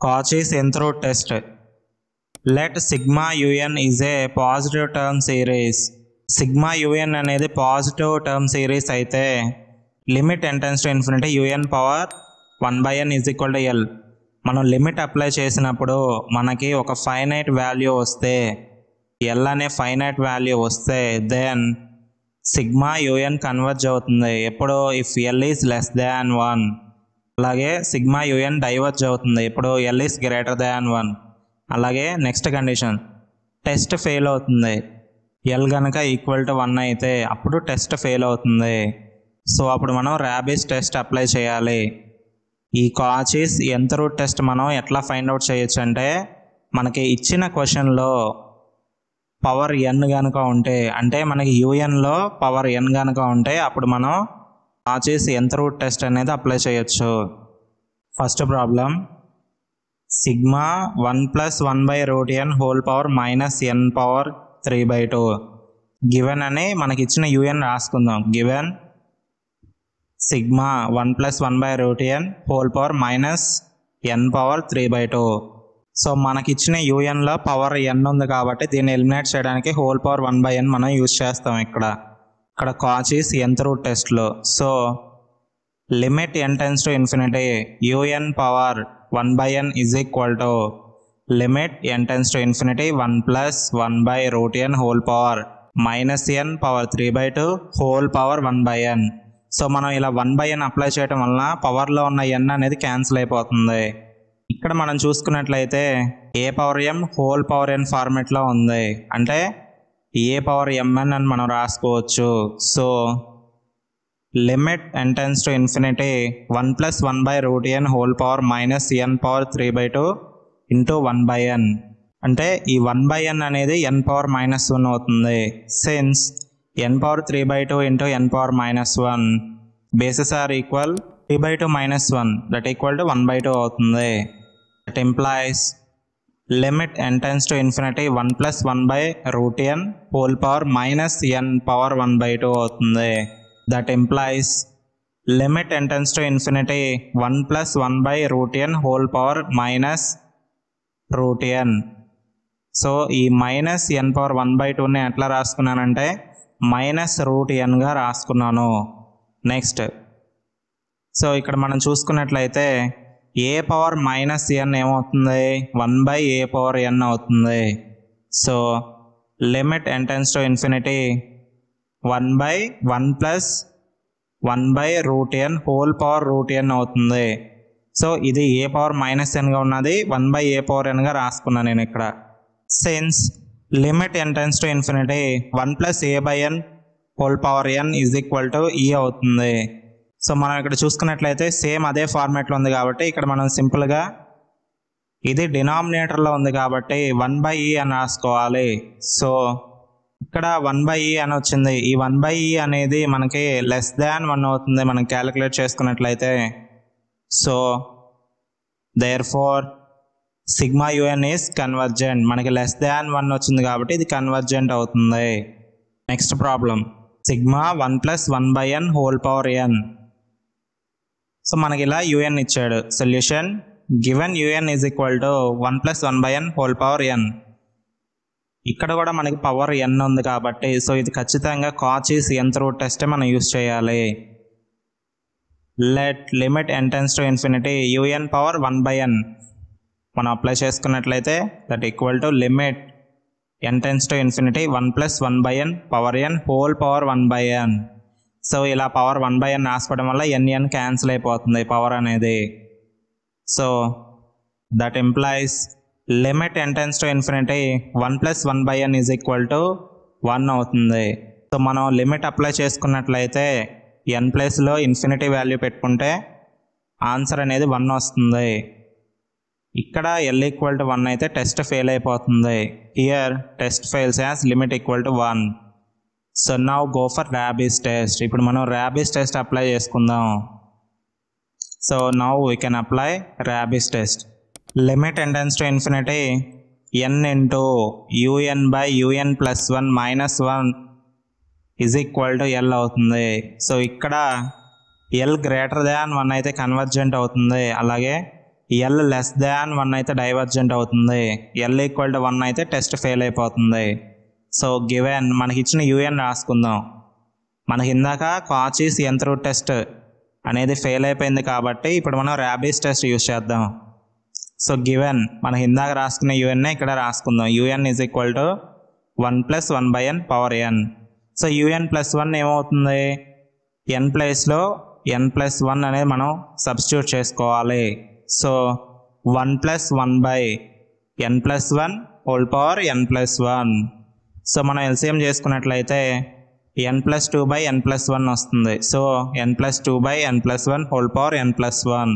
Cauchy's nth root test. Let sigma un is a positive term series. Sigma un అనేది positive term series అయితే limit n tends to infinity un power 1/n is equal to l. మనం limit apply చేసినప్పుడు మనకి ఒక finite value వస్తే l అనే finite value వస్తే then sigma un converge అవుతుంది ఎప్పుడు if l is less than 1. అలాగే సిగ్మా un డైవర్జ్ అవుతుంది ఎప్పుడు l ఈజ్ గ్రేటర్ దాన్ 1. అలాగే నెక్స్ట్ కండిషన్ టెస్ట్ ఫెయిల్ అవుతుంది ఎల్ కనుక ఈక్వల్ టు 1 అయితే అప్పుడు టెస్ట్ ఫెయిల్ అవుతుంది. సో అప్పుడు మనం ర్యాబిస్ టెస్ట్ అప్లై చేయాలి. ఈ కాచీస్ nth రూట్ టెస్ట్ మనం ఎట్లా ఫైండ్ అవుట్ చేయొచ్చు అంటే మనకి ఇచ్చిన క్వశ్చన్లో పవర్ n కనుక ఉంటే అంటే మనకి యూఎన్లో పవర్ n కనుక ఉంటే అప్పుడు మనం కాచీస్ nth రూట్ టెస్ట్ అనేది అప్లై చేయొచ్చు. First problem sigma 1 + 1/√n whole power -n power 3/2 given అని మనకి ఇచ్చిన యూఎన్ రాసుకుందాం. Given sigma 1 + 1/√n whole power -n power 3/2. So మనకిచ్చిన యూఎన్లో పవర్ n ఉంది కాబట్టి దీన్ని ఎలిమినేట్ చేయడానికి హోల్ పవర్ 1/n మనం యూజ్ చేస్తాం. ఇక్కడ కాచీస్ nth రూట్ టెస్ట్లో. So limit n tends to infinity un power 1/n is equal to limit n tends to infinity 1 + 1/√n whole power -n power 3/2 whole power 1/n. So మనం ఇలా 1/n apply చేయడం వలన పవర్లో ఉన్న n అనేది cancel అయిపోతుంది. ఇక్కడ మనం చూసుకున్నట్లయితే a power m whole power n ఫార్మేట్లో ఉంది అంటే ఏ పవర్ mn అని మనం రాసుకోవచ్చు. So limit n tends to infinity 1 + 1/√n whole power -n power 3/2 into 1/n అంటే ఈ 1/n అనేది n పవర్ -1 అవుతుంది. Since n power 3/2 into n power -1 bases are equal 3/2 - 1 that equal to 1/2 అవుతుంది. That implies limit n tends to infinity 1 + 1/√n whole power -n power 1/2 అవుతుంది. That implies limit n tends to infinity 1 + 1/√n whole power -√n. So ఈ -n power 1/2ని ఎట్లా రాసుకున్నానంటే -√nగా రాసుకున్నాను. Next so ఇక్కడ మనం చూసుకున్నట్లయితే a power -n ఏమవుతుంది 1/a power n అవుతుంది. So limit n tends to infinity 1/1 + 1/√n whole power √n అవుతుంది. So ఇది ఏ పవర్ -nగా ఉన్నది 1/a పవర్ nగా రాసుకున్నాను నేను ఇక్కడ. Since limit n tends to infinity 1 + a/n whole power n is equal to e అవుతుంది. So మనం ఇక్కడ చూసుకున్నట్లయితే సేమ్ అదే ఫార్మాట్లో ఉంది కాబట్టి ఇక్కడ మనం సింపుల్గా ఇది డినామినేటర్లో ఉంది కాబట్టి 1/e అని రాసుకోవాలి. సో ఇక్కడ 1/e అని వచ్చింది. ఈ 1/e అనేది మనకి లెస్ దాన్ 1 అవుతుంది మనం క్యాలిక్యులేట్ చేసుకున్నట్లయితే. So therefore sigma un is convergent. మనకి లెస్ దాన్ 1 వచ్చింది కాబట్టి ఇది కన్వర్జెంట్ అవుతుంది. Next problem sigma 1 + 1/n whole power n. So మనకి ఇలా un ఇచ్చాడు. Solution given un is equal to 1 + 1/n whole power n. ఇక్కడ కూడా మనకి పవర్ n ఉంది కాబట్టి సో ఇది ఖచ్చితంగా కాచీస్ nth రూట్ టెస్ట్ మనం యూజ్ చేయాలి. Let limit n tends to infinity un power 1/n మనం అప్లై చేసుకున్నట్లయితే that equal to limit n tends to infinity 1 + 1/n power n whole power 1/n. So ఇలా power 1/n రాసుకోవడం వల్ల n cancel అయిపోతుంది power అనేది. So that implies limit n tends to infinity 1 + 1/n is equal to 1 అవుతుంది. So మనం limit apply చేసుకున్నట్లయితే n ప్లేస్లో infinity value పెట్టుకుంటే ఆన్సర్ అనేది 1 వస్తుంది. ఇక్కడ l ఈక్వల్ టు 1 అయితే టెస్ట్ ఫెయిల్ అయిపోతుంది. Here test fails as limit equal to 1. So now go for rabies test. ఇప్పుడు మనం ర్యాబిస్ టెస్ట్ అప్లై చేసుకుందాం. So now we can apply rabies test. Limit n tends to infinity n into un/un + 1 - 1 is equal to l అవుతుంది. So ఇక్కడ l greater than 1 అయితే convergent అవుతుంది. అలాగే L less than 1 అయితే divergent అవుతుంది, L equal to 1 అయితే test fail అయిపోతుంది. So given మనకి ఇచ్చిన యూఎన్ రాసుకుందాం. మనకి ఇందాక కాచీస్ nth రూట్ టెస్ట్ అనేది ఫెయిల్ అయిపోయింది కాబట్టి ఇప్పుడు మనం ర్యాబీస్ టెస్ట్ యూజ్ చేద్దాం. సో గివెన్ మనకి ఇందాక రాసుకున్న యూఎన్నే ఇక్కడ రాసుకుందాం. U n is equal to 1 + 1/n power n. So u n plus 1 ఏమవుతుంది, n ప్లేస్లో n + 1 అనేది మనం సబ్స్టిట్యూట్ చేసుకోవాలి. So 1 + 1/n + 1 whole power n + 1. So మనం ఎల్సిఎం చేసుకున్నట్లయితే n + 2/n + 1 వస్తుంది. So n + 2/n + 1 whole power n + 1.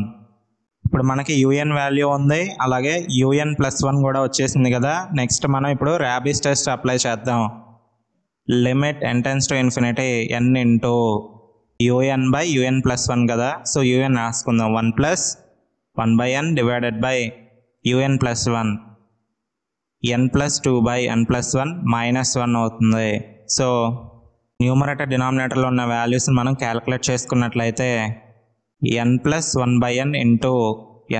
ఇప్పుడు మనకి యూఎన్ వాల్యూ ఉంది, అలాగే యూఎన్ + 1 కూడా వచ్చేసింది కదా. నెక్స్ట్ మనం ఇప్పుడు ర్యాబీస్ టెస్ట్ అప్లై చేద్దాం. Limit n → ∞ n into UN/UN + 1 కదా. సో యూఎన్ రాసుకుందాం. 1 + 1/n divided by UN + 1. n + 2/n + 1 -1 అవుతుంది. సో న్యూమరేటర్ డినామినేటర్లో ఉన్న వాల్యూస్ని మనం క్యాలిక్యులేట్ చేసుకున్నట్లయితే n + 1/n into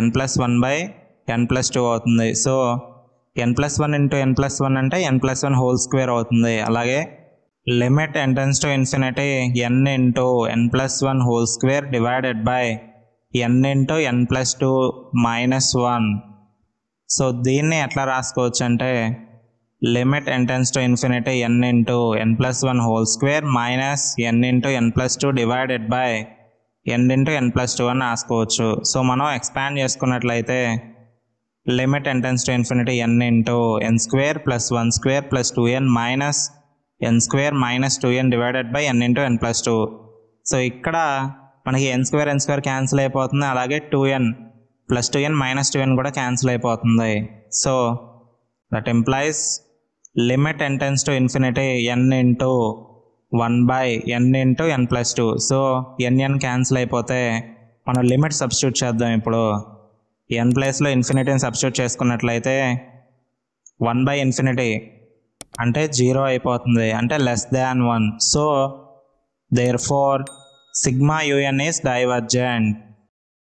n + 1/n + 2 అవుతుంది. సో n + 1 ఇంటూ n + 1 అంటే n + 1 హోల్ స్క్వేర్ అవుతుంది. అలాగే limit n → ∞ n into n + 1 whole square divided by n into n + 2 -1. So దీన్ని ఎట్లా రాసుకోవచ్చు అంటే limit n → ∞ n into n + 1 whole square minus n into n + 2 divided by n into n + 2 అని రాసుకోవచ్చు. So మనం expand చేసుకున్నట్లయితే limit n → ∞ n into n² + 1² + 2n minus n² - 2n divided by n into n + 2. So ఇక్కడ మనకి n² cancel అయిపోతుంది, అలాగే 2n + 2n - 2n కూడా cancel అయిపోతుంది. So that implies limit n → ∞ n into 1/n into n + 2. So n cancel అయిపోతే మనం limit substitute చేద్దాం. ఇప్పుడు n ప్లేస్లో ఇన్ఫినిటీని సబ్స్టిట్యూట్ చేసుకున్నట్లయితే 1/∞ అంటే 0 అయిపోతుంది, అంటే <1. So therefore sigma UN is divergent.